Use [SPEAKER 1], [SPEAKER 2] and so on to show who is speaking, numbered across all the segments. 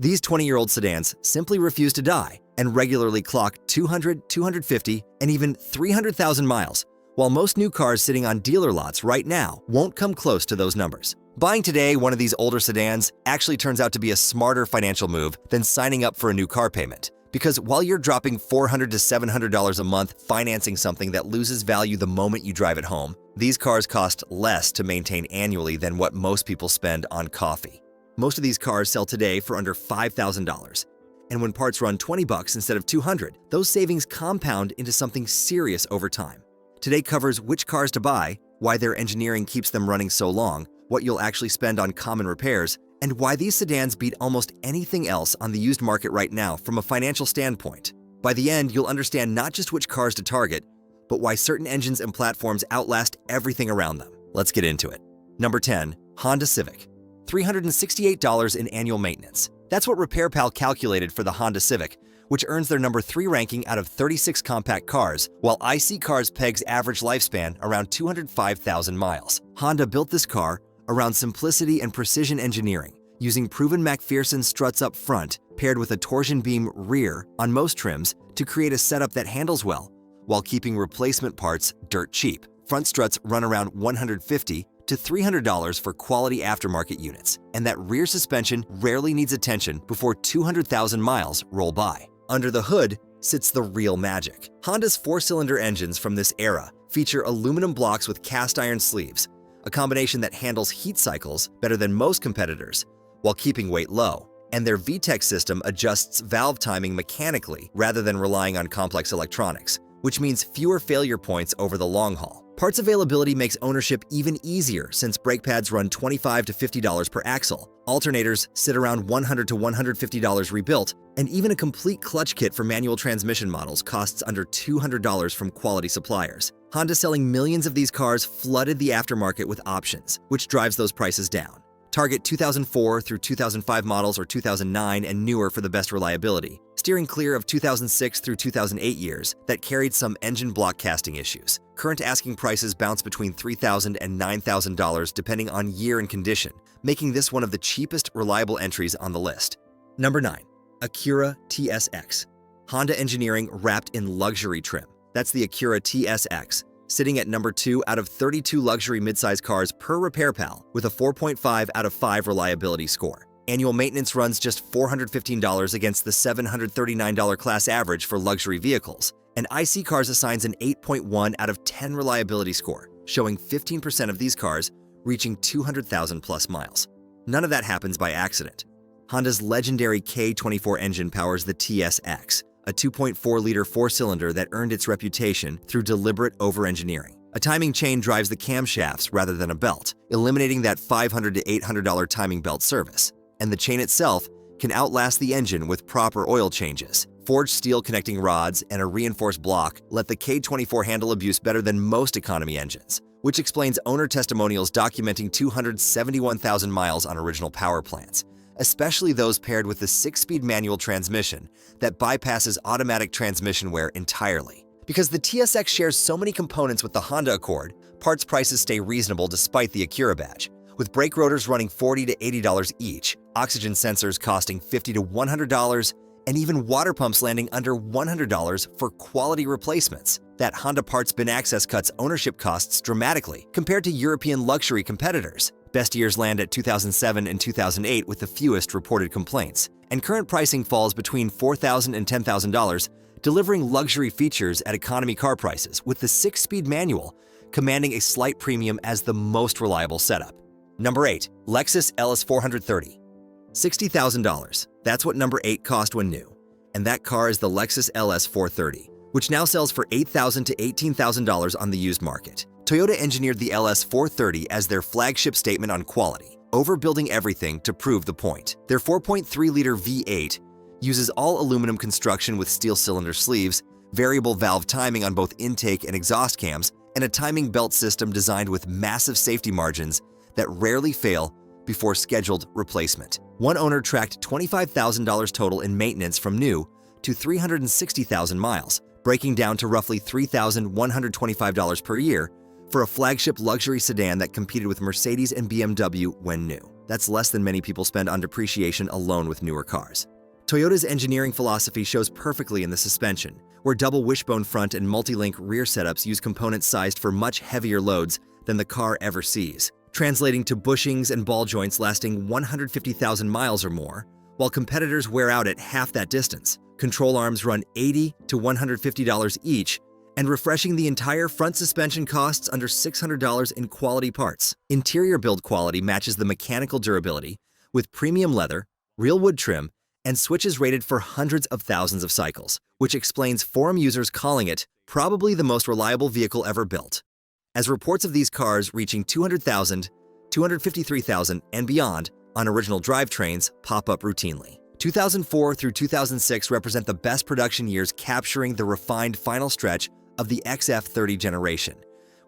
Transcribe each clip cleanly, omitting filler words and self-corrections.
[SPEAKER 1] These 20-year-old sedans simply refuse to die and regularly clock 200, 250, and even 300,000 miles, while most new cars sitting on dealer lots right now won't come close to those numbers. Buying today one of these older sedans actually turns out to be a smarter financial move than signing up for a new car payment. Because while you're dropping $400 to $700 a month financing something that loses value the moment you drive it home, these cars cost less to maintain annually than what most people spend on coffee. Most of these cars sell today for under $5,000. And when parts run $20 instead of $200, those savings compound into something serious over time. Today covers which cars to buy, why their engineering keeps them running so long, what you'll actually spend on common repairs, and why these sedans beat almost anything else on the used market right now from a financial standpoint. By the end, you'll understand not just which cars to target, but why certain engines and platforms outlast everything around them. Let's get into it. Number 10. Honda Civic. $368 in annual maintenance. That's what RepairPal calculated for the Honda Civic, which earns their number 3 ranking out of 36 compact cars, while iSeeCars pegs average lifespan around 205,000 miles. Honda built this car around simplicity and precision engineering, using proven McPherson struts up front paired with a torsion beam rear on most trims to create a setup that handles well, while keeping replacement parts dirt cheap. Front struts run around $150 to $300 for quality aftermarket units, and that rear suspension rarely needs attention before 200,000 miles roll by. Under the hood sits the real magic. Honda's 4-cylinder engines from this era feature aluminum blocks with cast iron sleeves, a combination that handles heat cycles better than most competitors while keeping weight low. And their VTEC system adjusts valve timing mechanically rather than relying on complex electronics, which means fewer failure points over the long haul. Parts availability makes ownership even easier since brake pads run $25 to $50 per axle, alternators sit around $100 to $150 rebuilt, and even a complete clutch kit for manual transmission models costs under $200 from quality suppliers. Honda selling millions of these cars flooded the aftermarket with options, which drives those prices down. Target 2004 through 2005 models or 2009 and newer for the best reliability, steering clear of 2006 through 2008 years that carried some engine block casting issues. Current asking prices bounce between $3,000 and $9,000 depending on year and condition, making this one of the cheapest reliable entries on the list. Number 9. Acura TSX. Honda engineering wrapped in luxury trim. That's the Acura TSX, sitting at number 2 out of 32 luxury midsize cars per RepairPal with a 4.5 out of 5 reliability score. Annual maintenance runs just $415 against the $739 class average for luxury vehicles, and iSeeCars assigns an 8.1 out of 10 reliability score, showing 15% of these cars reaching 200,000 plus miles. None of that happens by accident. Honda's legendary K24 engine powers the TSX, a 2.4-liter 4-cylinder that earned its reputation through deliberate over-engineering. A timing chain drives the camshafts rather than a belt, eliminating that $500 to $800 timing belt service. And the chain itself can outlast the engine with proper oil changes. Forged steel connecting rods and a reinforced block let the K24 handle abuse better than most economy engines, which explains owner testimonials documenting 271,000 miles on original power plants, especially those paired with the 6-speed manual transmission that bypasses automatic transmission wear entirely. Because the TSX shares so many components with the Honda Accord, parts prices stay reasonable despite the Acura badge, with brake rotors running $40 to $80 each, oxygen sensors costing $50 to $100, and even water pumps landing under $100 for quality replacements. That Honda Parts Bin Access cuts ownership costs dramatically compared to European luxury competitors. Best years land at 2007 and 2008 with the fewest reported complaints, and current pricing falls between $4,000 and $10,000, delivering luxury features at economy car prices, with the 6-speed manual commanding a slight premium as the most reliable setup. Number 8. Lexus LS 430. $60,000. That's what number 8 cost when new. And that car is the Lexus LS 430, which now sells for $8,000 to $18,000 on the used market. Toyota engineered the LS 430 as their flagship statement on quality, overbuilding everything to prove the point. Their 4.3-liter V8 uses all aluminum construction with steel cylinder sleeves, variable valve timing on both intake and exhaust cams, and a timing belt system designed with massive safety margins that rarely fail before scheduled replacement. One owner tracked $25,000 total in maintenance from new to 360,000 miles, breaking down to roughly $3,125 per year for a flagship luxury sedan that competed with Mercedes and BMW when new. That's less than many people spend on depreciation alone with newer cars. Toyota's engineering philosophy shows perfectly in the suspension, where double wishbone front and multi-link rear setups use components sized for much heavier loads than the car ever sees, translating to bushings and ball joints lasting 150,000 miles or more, while competitors wear out at half that distance. Control arms run $80 to $150 each, and refreshing the entire front suspension costs under $600 in quality parts. Interior build quality matches the mechanical durability with premium leather, real wood trim, and switches rated for hundreds of thousands of cycles, which explains forum users calling it probably the most reliable vehicle ever built, as reports of these cars reaching 200,000, 253,000, and beyond on original drivetrains pop up routinely. 2004 through 2006 represent the best production years, capturing the refined final stretch of the XF30 generation,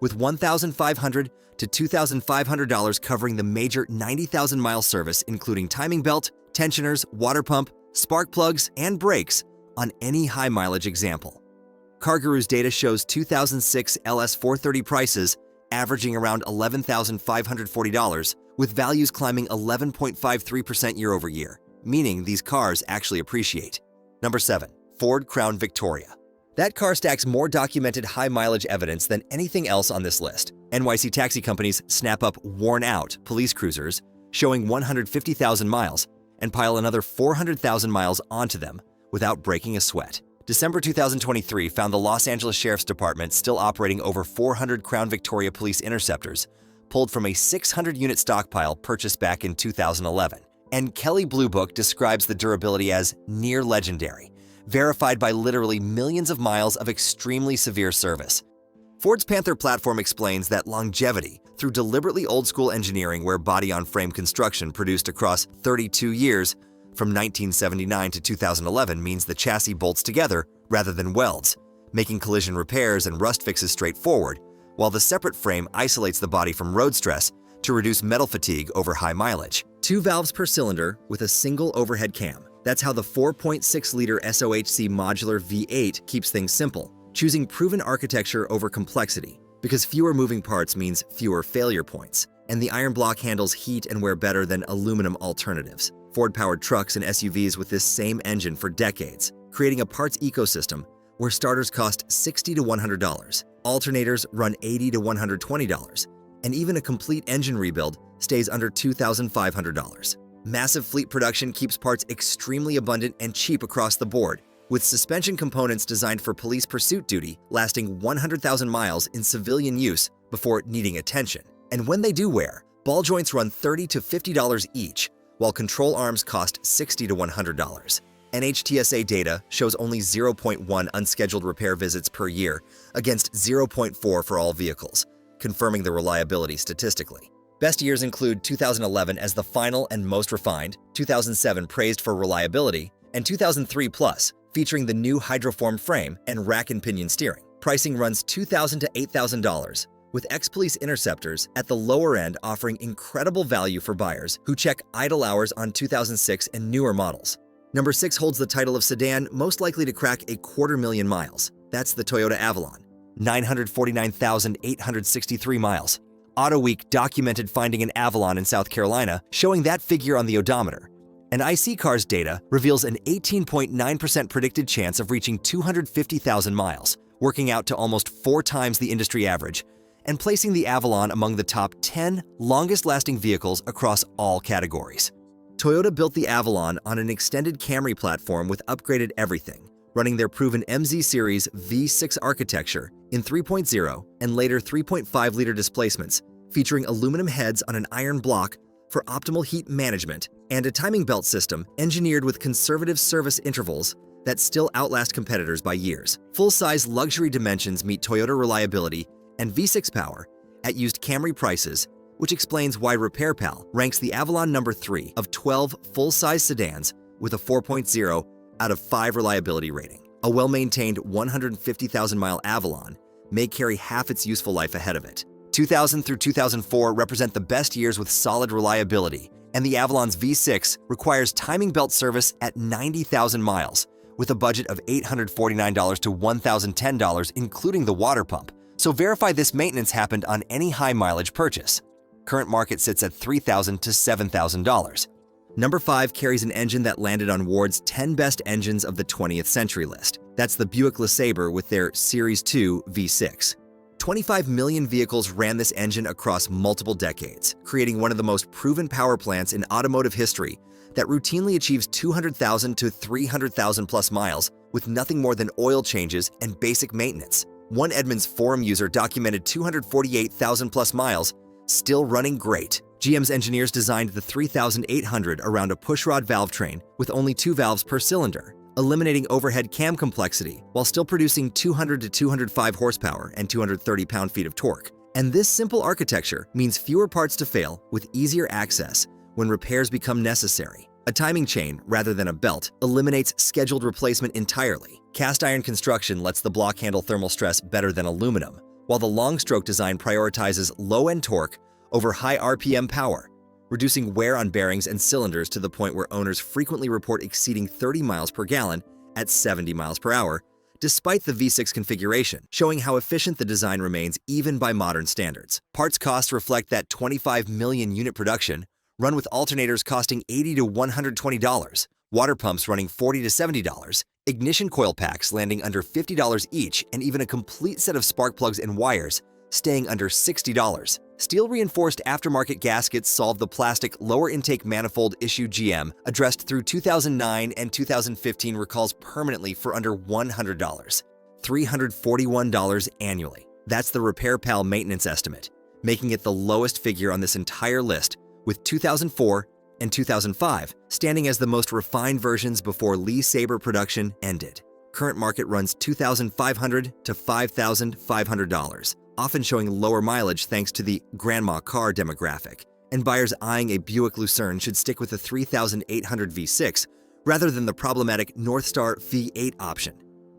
[SPEAKER 1] with $1,500 to $2,500 covering the major 90,000-mile service, including timing belt, tensioners, water pump, spark plugs, and brakes on any high-mileage example. CarGurus data shows 2006 LS 430 prices averaging around $11,540, with values climbing 11.53% year-over-year, meaning these cars actually appreciate. Number 7. Ford Crown Victoria. That car stacks more documented high-mileage evidence than anything else on this list. NYC taxi companies snap up worn-out police cruisers showing 150,000 miles and pile another 400,000 miles onto them without breaking a sweat. December 2023 found the Los Angeles Sheriff's Department still operating over 400 Crown Victoria police interceptors, pulled from a 600-unit stockpile purchased back in 2011. And Kelley Blue Book describes the durability as near legendary, verified by literally millions of miles of extremely severe service. Ford's Panther platform explains that longevity through deliberately old-school engineering, where body-on-frame construction produced across 32 years from 1979 to 2011 means the chassis bolts together rather than welds, making collision repairs and rust fixes straightforward, while the separate frame isolates the body from road stress to reduce metal fatigue over high mileage. 2 valves per cylinder with a single overhead cam. That's how the 4.6-liter SOHC modular V8 keeps things simple, choosing proven architecture over complexity, because fewer moving parts means fewer failure points, and the iron block handles heat and wear better than aluminum alternatives. Ford powered trucks and SUVs with this same engine for decades, creating a parts ecosystem where starters cost $60 to $100, alternators run $80 to $120, and even a complete engine rebuild stays under $2,500. Massive fleet production keeps parts extremely abundant and cheap across the board, with suspension components designed for police pursuit duty lasting 100,000 miles in civilian use before needing attention. And when they do wear, ball joints run $30 to $50 each, while control arms cost $60 to $100. NHTSA data shows only 0.1 unscheduled repair visits per year against 0.4 for all vehicles, confirming the reliability statistically. Best years include 2011 as the final and most refined, 2007 praised for reliability, and 2003 Plus, featuring the new hydroform frame and rack and pinion steering. Pricing runs $2,000 to $8,000, with ex-police interceptors at the lower end offering incredible value for buyers who check idle hours on 2006 and newer models. Number 6 holds the title of sedan most likely to crack 250,000 miles. That's the Toyota Avalon, 949,863 miles. AutoWeek documented finding an Avalon in South Carolina, showing that figure on the odometer. And iSeeCars data reveals an 18.9% predicted chance of reaching 250,000 miles, working out to almost 4 times the industry average, and placing the Avalon among the top 10 longest-lasting vehicles across all categories. Toyota built the Avalon on an extended Camry platform with upgraded everything, running their proven MZ Series V6 architecture in 3.0 and later 3.5-liter displacements, featuring aluminum heads on an iron block for optimal heat management and a timing belt system engineered with conservative service intervals that still outlast competitors by years. Full-size luxury dimensions meet Toyota reliability and V6 power at used Camry prices, which explains why RepairPal ranks the Avalon number 3 of 12 full-size sedans with a 4.0 out of 5 reliability rating. A well-maintained 150,000-mile Avalon may carry half its useful life ahead of it. 2000 through 2004 represent the best years with solid reliability, and the Avalon's V6 requires timing belt service at 90,000 miles, with a budget of $849 to $1,010, including the water pump. So verify this maintenance happened on any high-mileage purchase. Current market sits at $3,000 to $7,000. Number 5 carries an engine that landed on Ward's 10 best engines of the 20th century list. That's the Buick LeSabre with their Series 2 V6. 25 million vehicles ran this engine across multiple decades, creating one of the most proven power plants in automotive history that routinely achieves 200,000 to 300,000 plus miles with nothing more than oil changes and basic maintenance. One Edmunds forum user documented 248,000 plus miles, still running great. GM's engineers designed the 3800 around a pushrod valve train with only 2 valves per cylinder, eliminating overhead cam complexity while still producing 200 to 205 horsepower and 230 pound-feet of torque. And this simple architecture means fewer parts to fail with easier access when repairs become necessary. A timing chain, rather than a belt, eliminates scheduled replacement entirely. Cast iron construction lets the block handle thermal stress better than aluminum, while the long-stroke design prioritizes low-end torque over high RPM power, reducing wear on bearings and cylinders to the point where owners frequently report exceeding 30 miles per gallon at 70 miles per hour, despite the V6 configuration, showing how efficient the design remains even by modern standards. Parts costs reflect that 25 million unit production, run with alternators costing $80 to $120, water pumps running $40 to $70, ignition coil packs landing under $50 each, and even a complete set of spark plugs and wires staying under $60. Steel-reinforced aftermarket gaskets solve the plastic lower intake manifold issue GM addressed through 2009 and 2015 recalls permanently for under $100. $341 annually. That's the RepairPal maintenance estimate, making it the lowest figure on this entire list, with 2004 and 2005 standing as the most refined versions before LeSabre production ended. Current market runs $2,500 to $5,500, often showing lower mileage thanks to the grandma car demographic, and buyers eyeing a Buick Lucerne should stick with the 3800 V6 rather than the problematic Northstar V8 option.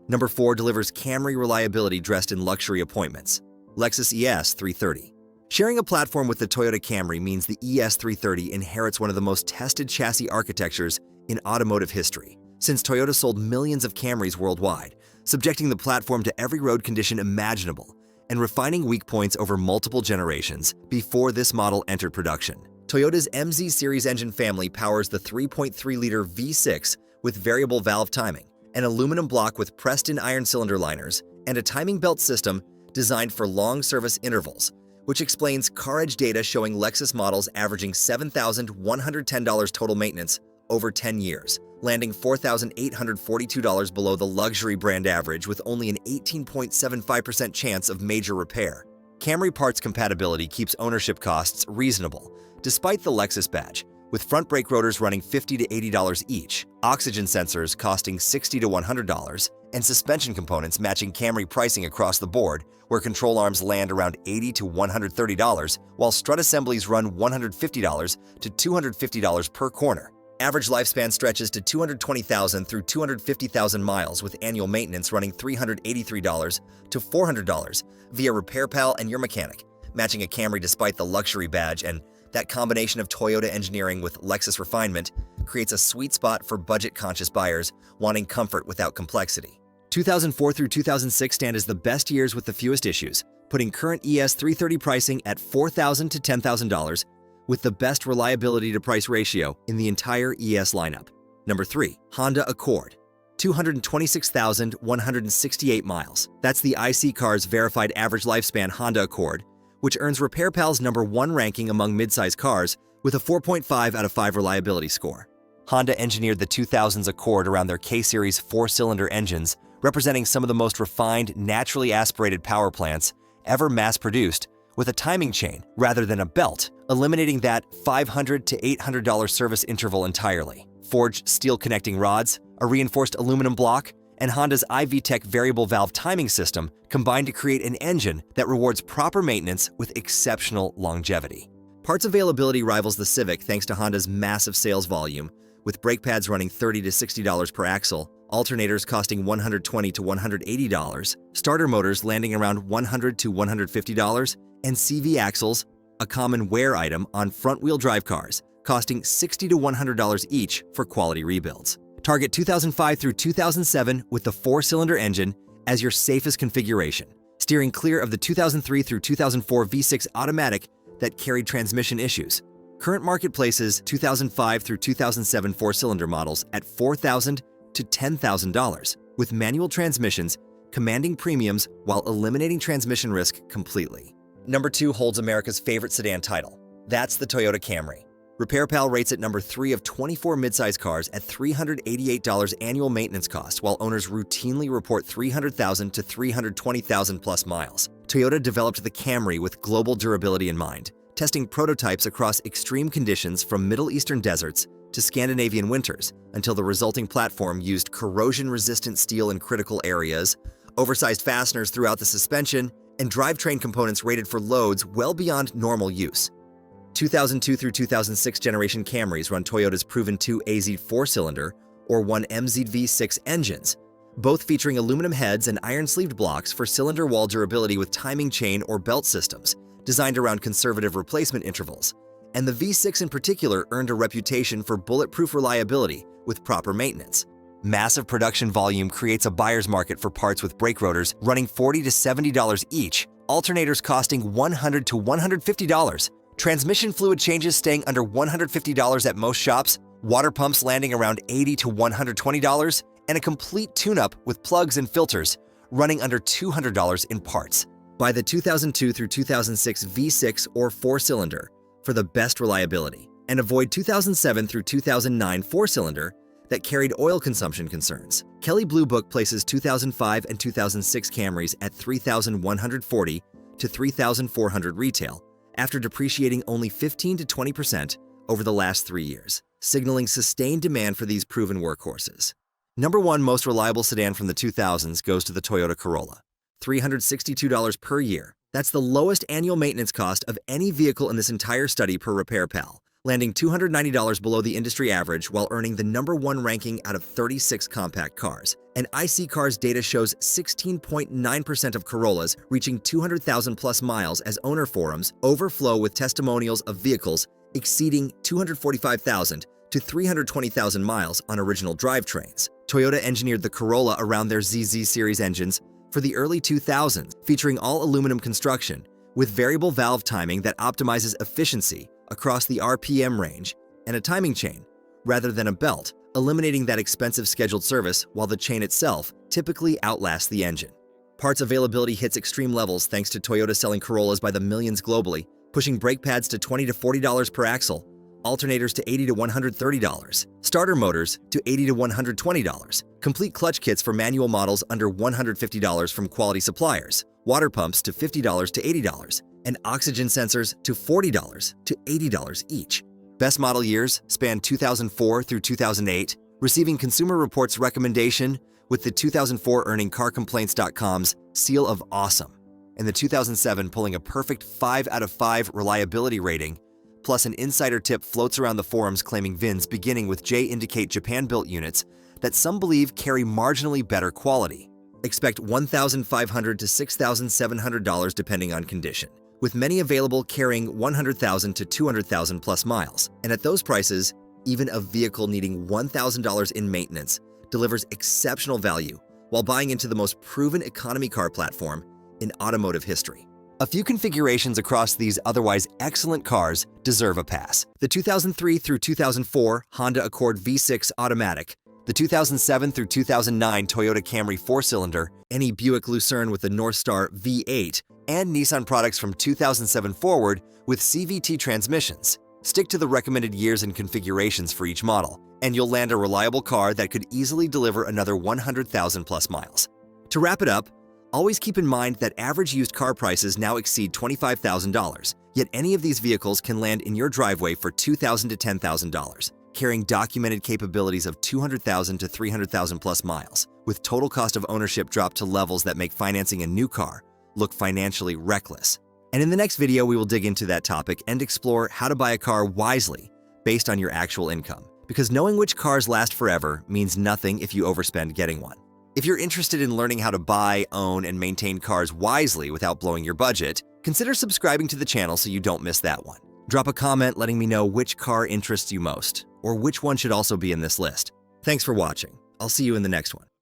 [SPEAKER 1] Number 4 delivers Camry reliability dressed in luxury appointments. Lexus ES 330. Sharing a platform with the Toyota Camry means the ES 330 inherits one of the most tested chassis architectures in automotive history, since Toyota sold millions of Camrys worldwide, subjecting the platform to every road condition imaginable and refining weak points over multiple generations before this model entered production. Toyota's MZ series engine family powers the 3.3-liter V6 with variable valve timing, an aluminum block with pressed-in iron cylinder liners, and a timing belt system designed for long service intervals, which explains CarEdge data showing Lexus models averaging $7,110 total maintenance over 10 years, landing $4,842 below the luxury brand average with only an 18.75% chance of major repair. Camry parts compatibility keeps ownership costs reasonable, despite the Lexus badge, with front brake rotors running $50 to $80 each, oxygen sensors costing $60 to $100, and suspension components matching Camry pricing across the board, where control arms land around $80 to $130, while strut assemblies run $150 to $250 per corner. Average lifespan stretches to 220,000 through 250,000 miles, with annual maintenance running $383 to $400 via RepairPal and Your Mechanic, matching a Camry despite the luxury badge, and that combination of Toyota engineering with Lexus refinement creates a sweet spot for budget-conscious buyers wanting comfort without complexity. 2004 through 2006 stand as the best years with the fewest issues, putting current ES 330 pricing at $4,000 to $10,000, with the best reliability to price ratio in the entire ES lineup. Number 3, Honda Accord. 226,168 miles. That's the iSeeCars verified average lifespan Honda Accord, which earns RepairPal's number 1 ranking among midsize cars with a 4.5 out of 5 reliability score. Honda engineered the 2000s Accord around their K-Series 4-cylinder engines, representing some of the most refined, naturally aspirated power plants ever mass-produced, with a timing chain rather than a belt, eliminating that $500 to $800 service interval entirely. Forged steel connecting rods, a reinforced aluminum block, and Honda's iVTEC variable valve timing system combine to create an engine that rewards proper maintenance with exceptional longevity. Parts availability rivals the Civic thanks to Honda's massive sales volume, with brake pads running $30 to $60 per axle, alternators costing $120 to $180, starter motors landing around $100 to $150, and CV axles, a common wear item on front-wheel drive cars, costing $60 to $100 each for quality rebuilds. Target 2005 through 2007 with the 4-cylinder engine as your safest configuration, steering clear of the 2003 through 2004 V6 automatic that carried transmission issues. Current market places 2005 through 2007 four-cylinder models at $4,000 to $10,000, with manual transmissions commanding premiums while eliminating transmission risk completely. Number 2 holds America's favorite sedan title. That's the Toyota Camry. RepairPal rates it number 3 of 24 midsize cars at $388 annual maintenance cost, while owners routinely report 300,000 to 320,000 plus miles. Toyota developed the Camry with global durability in mind, testing prototypes across extreme conditions from Middle Eastern deserts to Scandinavian winters, until the resulting platform used corrosion-resistant steel in critical areas, oversized fasteners throughout the suspension, and drivetrain components rated for loads well beyond normal use. 2002 through 2006 generation Camrys run Toyota's proven 2AZ 4-cylinder or 1MZ V6 engines, both featuring aluminum heads and iron-sleeved blocks for cylinder wall durability with timing chain or belt systems designed around conservative replacement intervals. And the V6 in particular earned a reputation for bulletproof reliability with proper maintenance. Massive production volume creates a buyer's market for parts with brake rotors running $40 to $70 each, alternators costing $100 to $150, transmission fluid changes staying under $150 at most shops, water pumps landing around $80 to $120, and a complete tune-up with plugs and filters running under $200 in parts. Buy the 2002 through 2006 V6 or 4-cylinder for the best reliability, and avoid 2007 through 2009 4-cylinder that carried oil consumption concerns. Kelley Blue Book places 2005 and 2006 Camrys at $3,140 to $3,400 retail, after depreciating only 15 to 20% over the last 3 years, signaling sustained demand for these proven workhorses. Number 1 most reliable sedan from the 2000s goes to the Toyota Corolla. $362 per year. That's the lowest annual maintenance cost of any vehicle in this entire study per RepairPal, landing $290 below the industry average while earning the number 1 ranking out of 36 compact cars. And iSeeCars data shows 16.9% of Corollas reaching 200,000 plus miles as owner forums overflow with testimonials of vehicles exceeding 245,000 to 320,000 miles on original drivetrains. Toyota engineered the Corolla around their ZZ series engines for the early 2000s, featuring all aluminum construction with variable valve timing that optimizes efficiency across the RPM range and a timing chain rather than a belt, eliminating that expensive scheduled service while the chain itself typically outlasts the engine. Parts availability hits extreme levels thanks to Toyota selling Corollas by the millions globally, pushing brake pads to $20 to $40 per axle, alternators to $80 to $130, starter motors to $80 to $120, complete clutch kits for manual models under $150 from quality suppliers, water pumps to $50 to $80, and oxygen sensors to $40 to $80 each. Best model years span 2004 through 2008, receiving Consumer Reports recommendation with the 2004 earning CarComplaints.com's seal of awesome, and the 2007 pulling a perfect 5 out of 5 reliability rating, plus an insider tip floats around the forums claiming VINs beginning with J indicate Japan-built units that some believe carry marginally better quality. Expect $1,500 to $6,700 depending on condition, with many available carrying 100,000 to 200,000 plus miles. And at those prices, even a vehicle needing $1,000 in maintenance delivers exceptional value while buying into the most proven economy car platform in automotive history. A few configurations across these otherwise excellent cars deserve a pass. The 2003 through 2004 Honda Accord V6 automatic, the 2007 through 2009 Toyota Camry 4-cylinder, any Buick Lucerne with the Northstar V8, and Nissan products from 2007 forward with CVT transmissions. Stick to the recommended years and configurations for each model, and you'll land a reliable car that could easily deliver another 100,000 plus miles. To wrap it up, always keep in mind that average used car prices now exceed $25,000, yet any of these vehicles can land in your driveway for $2,000 to $10,000, carrying documented capabilities of 200,000 to 300,000 plus miles, with total cost of ownership dropped to levels that make financing a new car look financially reckless. And in the next video, we will dig into that topic and explore how to buy a car wisely based on your actual income, because knowing which cars last forever means nothing if you overspend getting one. If you're interested in learning how to buy, own, and maintain cars wisely without blowing your budget, consider subscribing to the channel so you don't miss that one. Drop a comment letting me know which car interests you most, or which one should also be in this list. Thanks for watching. I'll see you in the next one.